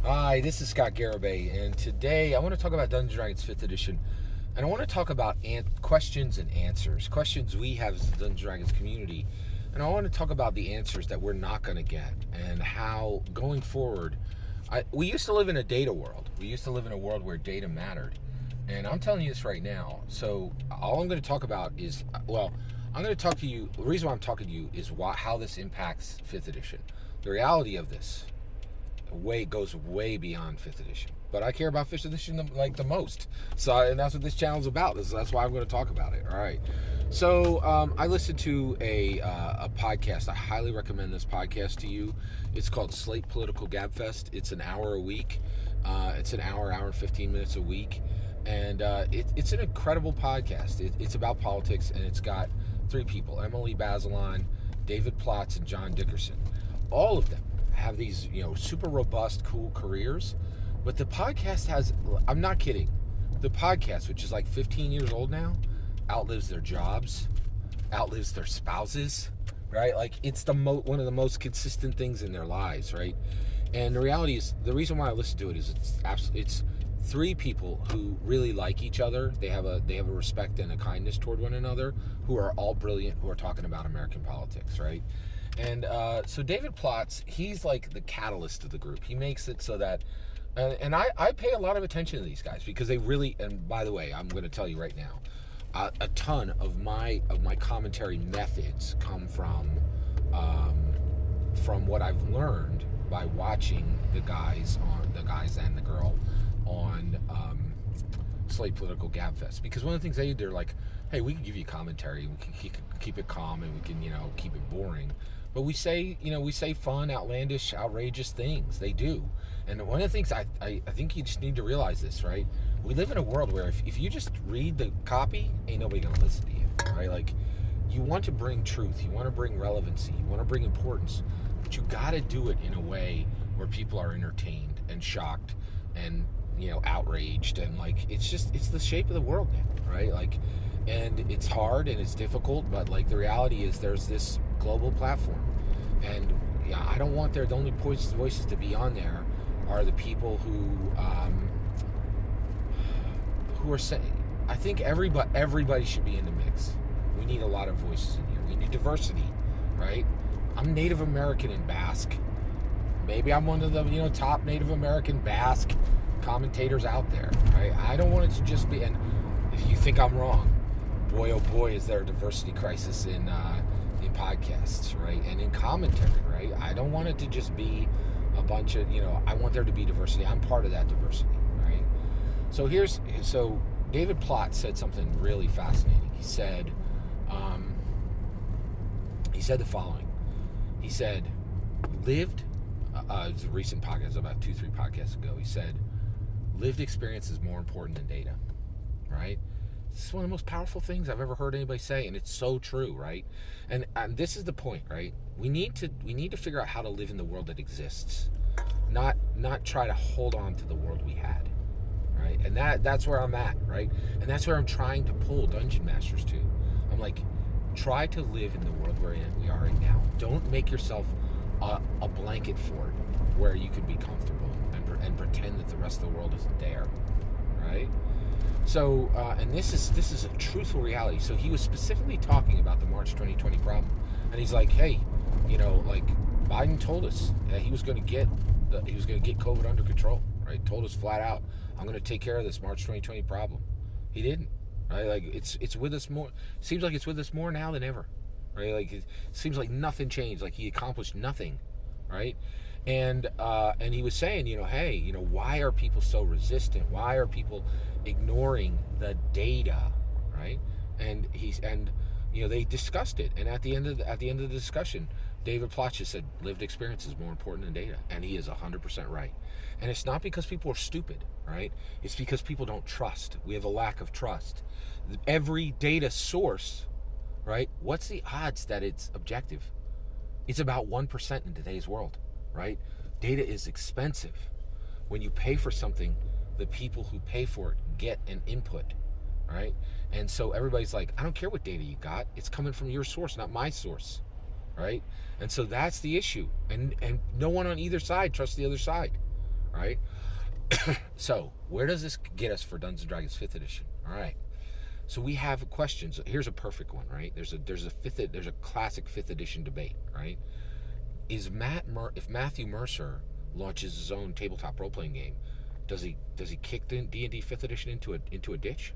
Hi, this is Scott Garibay, and today I want to talk about Dungeons & Dragons 5th Edition, and I want to talk about questions and answers, questions we have as the Dungeons & Dragons community, and I want to talk about the answers that we're not going to get, and how, going forward, we used to live in a data world. We used to live in a world where data mattered, and I'm telling you this right now, so all I'm going to talk about is, I'm going to talk to you, the reason why I'm talking to you is how this impacts 5th Edition. The reality of this goes way beyond 5th edition, but I care about 5th edition the most, so and that's what this channel's about. That's why I'm going to talk about it. All right, so I listened to a podcast. I highly recommend this podcast to you. It's called Slate Political Gabfest. It's an hour a week. It's an hour and 15 minutes a week, and it's an incredible podcast. It's about politics, and it's got three people: Emily Bazelon, David Plotz, and John Dickerson. All of them have these, super robust, cool careers. But the podcast has, I'm not kidding, the podcast, which is like 15 years old now, outlives their jobs, outlives their spouses, right? Like, it's one of the most consistent things in their lives, right? And the reality is, the reason why I listen to it is it's three people who really like each other. They have a respect and a kindness toward one another, who are all brilliant, who are talking about American politics, right? And so David Plotz, he's like the catalyst of the group. He makes it so that, and I pay a lot of attention to these guys because they really, and by the way, I'm going to tell you right now, a ton of my commentary methods come from what I've learned by watching the guys and the girl on Slate Political Gabfest. Because one of the things they're like, hey, we can give you commentary, we can keep it calm, and we can keep it boring. But we say fun, outlandish, outrageous things. They do. And one of the things I think you just need to realize this, right? We live in a world where if you just read the copy, ain't nobody going to listen to you, right? Like, you want to bring truth. You want to bring relevancy. You want to bring importance. But you got to do it in a way where people are entertained and shocked and, outraged. And, like, it's the shape of the world now, right? Like, and it's hard and it's difficult, but, like, the reality is there's this global platform, and I don't want the only voices to be on there are the people who are saying, I think everybody should be in the mix. We need a lot of voices in here. We need diversity, right? I'm Native American and Basque. Maybe I'm one of the top Native American Basque commentators out there, right? I don't want it to just be, and if you think I'm wrong, boy oh boy is there a diversity crisis in podcasts, right? And in commentary, right? I don't want it to just be a bunch of, I want there to be diversity. I'm part of that diversity, right? So David Plotz said something really fascinating. He said the following. He said, it was a recent podcast, about 2-3 podcasts ago. He said, lived experience is more important than data, right? This is one of the most powerful things I've ever heard anybody say, and it's so true, right? And this is the point, right? We need to figure out how to live in the world that exists, not try to hold on to the world we had, right? And that's where I'm at, right? And that's where I'm trying to pull Dungeon Masters to. I'm like, try to live in the world we are in now. Don't make yourself a blanket fort where you can be comfortable and pretend that the rest of the world isn't there, right? So, and this is a truthful reality. So he was specifically talking about the March 2020 problem, and he's like, hey, like, Biden told us that he was going to get COVID under control, right? Told us flat out, I'm going to take care of this March 2020 problem. He didn't, right? Like, it's with us more. Seems like it's with us more now than ever, right? Like, it seems like nothing changed. Like, he accomplished nothing, right? And he was saying, hey, why are people so resistant? Why are people ignoring the data, right? And they discussed it. And at the end of the discussion, David Plotz just said, lived experience is more important than data, and he is 100% right. And it's not because people are stupid, right? It's because people don't trust. We have a lack of trust. Every data source, right? What's the odds that it's objective? It's about 1% in today's world. Right? Data is expensive. When you pay for something, the people who pay for it get an input, right? And so everybody's like, I don't care what data you got. It's coming from your source, not my source, right? And so that's the issue. And no one on either side trusts the other side, right? So where does this get us for Dungeons and Dragons 5th edition? All right. So we have questions. Here's a perfect one, right? There's a classic 5th edition debate, right? If Matthew Mercer launches his own tabletop role playing game, does he kick the D&D 5th edition into a ditch,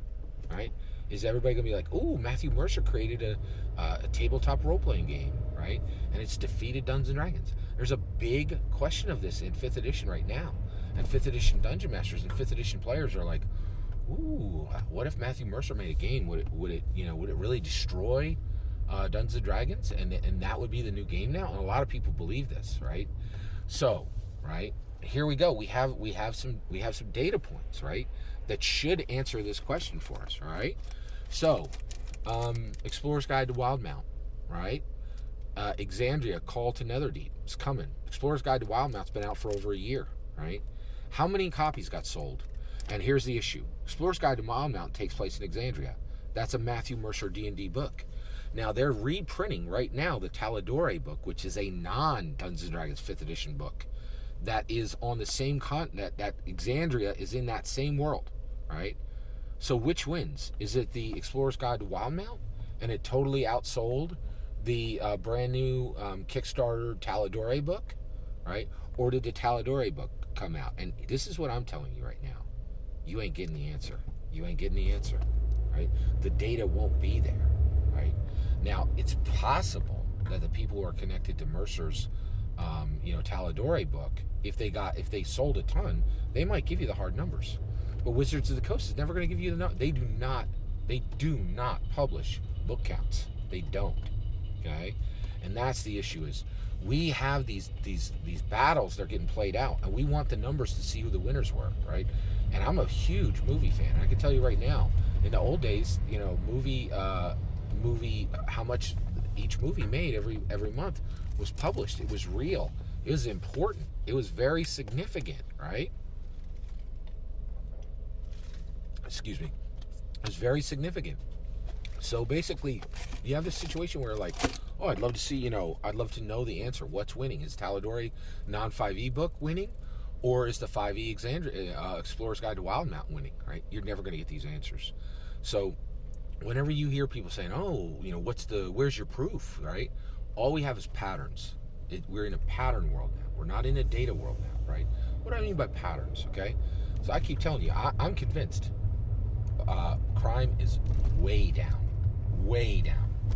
right? Is everybody gonna be like, "Ooh, Matthew Mercer created a tabletop role playing game, right? And it's defeated Dungeons and Dragons." There's a big question of this in 5th edition right now, and 5th edition dungeon masters and 5th edition players are like, "Ooh, what if Matthew Mercer made a game? Would it really destroy Dungeons and Dragons, and that would be the new game now?" And a lot of people believe this, right? So, right, here we go. We have some data points, right, that should answer this question for us, all right? So, Explorer's Guide to Wildmount, right? Exandria, Call to Netherdeep is coming. Explorer's Guide to Wildmount's been out for over a year, right? How many copies got sold? And here's the issue. Explorer's Guide to Wildmount takes place in Exandria. That's a Matthew Mercer D&D book. Now, they're reprinting right now the Talidore book, which is a non-Dungeons & Dragons 5th edition book that is on the same continent, that Exandria is in that same world, right? So which wins? Is it the Explorer's Guide to Wildmount, and it totally outsold the brand new Kickstarter Talidore book, right? Or did the Talidore book come out? And this is what I'm telling you right now. You ain't getting the answer. You ain't getting the answer, right? The data won't be there, right? Now, it's possible that the people who are connected to Mercer's, Talidore book, if they sold a ton, they might give you the hard numbers. But Wizards of the Coast is never going to give you the They do not publish book counts. They don't. Okay, and that's the issue. Is we have these battles, they're getting played out, and we want the numbers to see who the winners were, right? And I'm a huge movie fan. I can tell you right now, in the old days, movie how much each movie made every month was published. It was real. It was important. It was very significant, right? Excuse me. It was very significant. So basically, you have this situation where like, oh, I'd love to see, I'd love to know the answer. What's winning? Is Talidore non-5e book winning? Or is the 5e Explorer's Guide to Wildmount winning, right? You're never going to get these answers. So whenever you hear people saying, oh, where's your proof, right? All we have is patterns. We're in a pattern world now. We're not in a data world now, right? What do I mean by patterns, okay? So I keep telling you, I'm convinced crime is way down,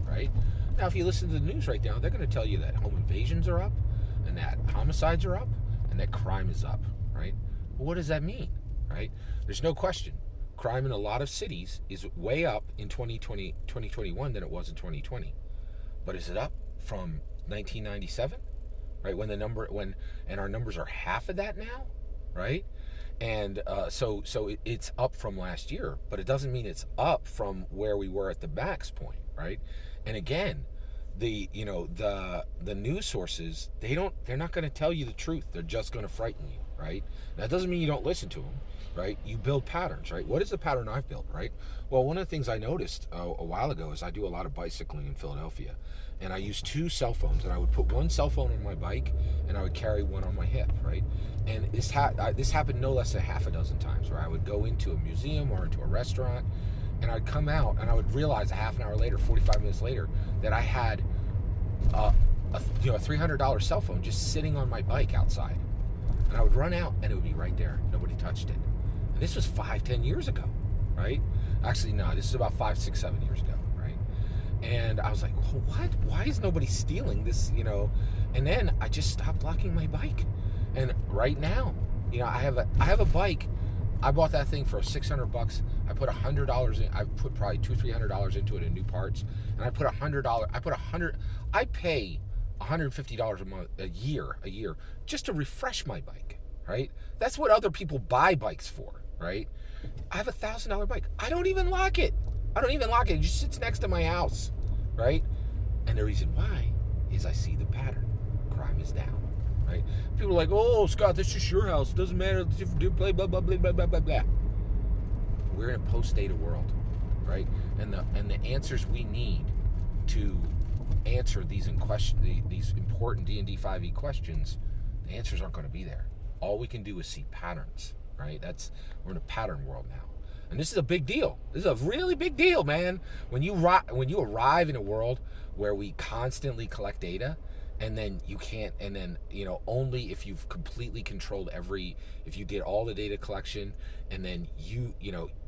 right? Now, if you listen to the news right now, they're going to tell you that home invasions are up and that homicides are up and that crime is up, right? Well, what does that mean, right? There's no question. Crime in a lot of cities is way up in 2021 than it was in 2020. But is it up from 1997, right? And our numbers are half of that now, right? And so it's up from last year, but it doesn't mean it's up from where we were at the max point, right? And again, the news sources, they're not going to tell you the truth. They're just going to frighten you, right? That doesn't mean you don't listen to them, right? You build patterns, right? What is the pattern I've built, right? Well, one of the things I noticed a while ago is I do a lot of bicycling in Philadelphia, and I use 2 cell phones, and I would put one cell phone on my bike, and I would carry one on my hip, right? And this happened no less than half a dozen times, where I would go into a museum or into a restaurant, and I'd come out, and I would realize a half an hour later, 45 minutes later, that I had a $300 cell phone just sitting on my bike outside. And I would run out, and it would be right there. Nobody touched it. And this was 5-10 years ago, right? Actually, no, this is about 5, 6, 7 years ago, right? And I was like, well, what? Why is nobody stealing this, And then I just stopped locking my bike. And right now, I have a bike. I bought that thing for $600. I put $100 in. I put probably $200-300 into it in new parts. And I put $100. I pay $150 a year just to refresh my bike, right? That's what other people buy bikes for, right? I have a $1,000 bike. I don't even lock it. It just sits next to my house, right? And the reason why is I see the pattern. Crime is down, right? People are like, oh, Scott, this is your house. It doesn't matter. Blah, blah, blah, blah, blah, blah, blah. We're in a post-data world, right? And the answers we need to answer these important D&D 5e questions, the answers aren't going to be there. all we can do is see patterns, right? We're in a pattern world now. And this is a big deal. This is a really big deal, man. When you arrive in a world where we constantly collect data, and then you can't, and then, only if you've completely controlled if you did all the data collection, and then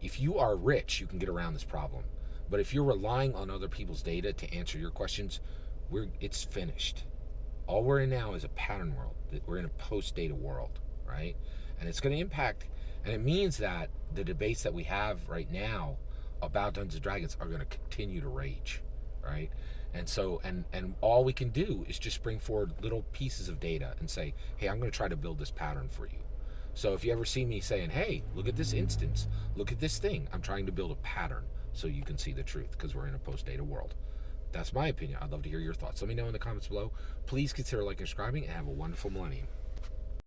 if you are rich, you can get around this problem. But if you're relying on other people's data to answer your questions, it's finished. All we're in now is a pattern world. We're in a post-data world, right? And it's going to impact, and it means that the debates that we have right now about Dungeons and Dragons are going to continue to rage, right? And so, and all we can do is just bring forward little pieces of data and say, hey, I'm going to try to build this pattern for you. So if you ever see me saying, hey, look at this instance, look at this thing, I'm trying to build a pattern so you can see the truth, because we're in a post-data world. That's my opinion. I'd love to hear your thoughts. Let me know in the comments below. Please consider liking and subscribing, and have a wonderful millennium.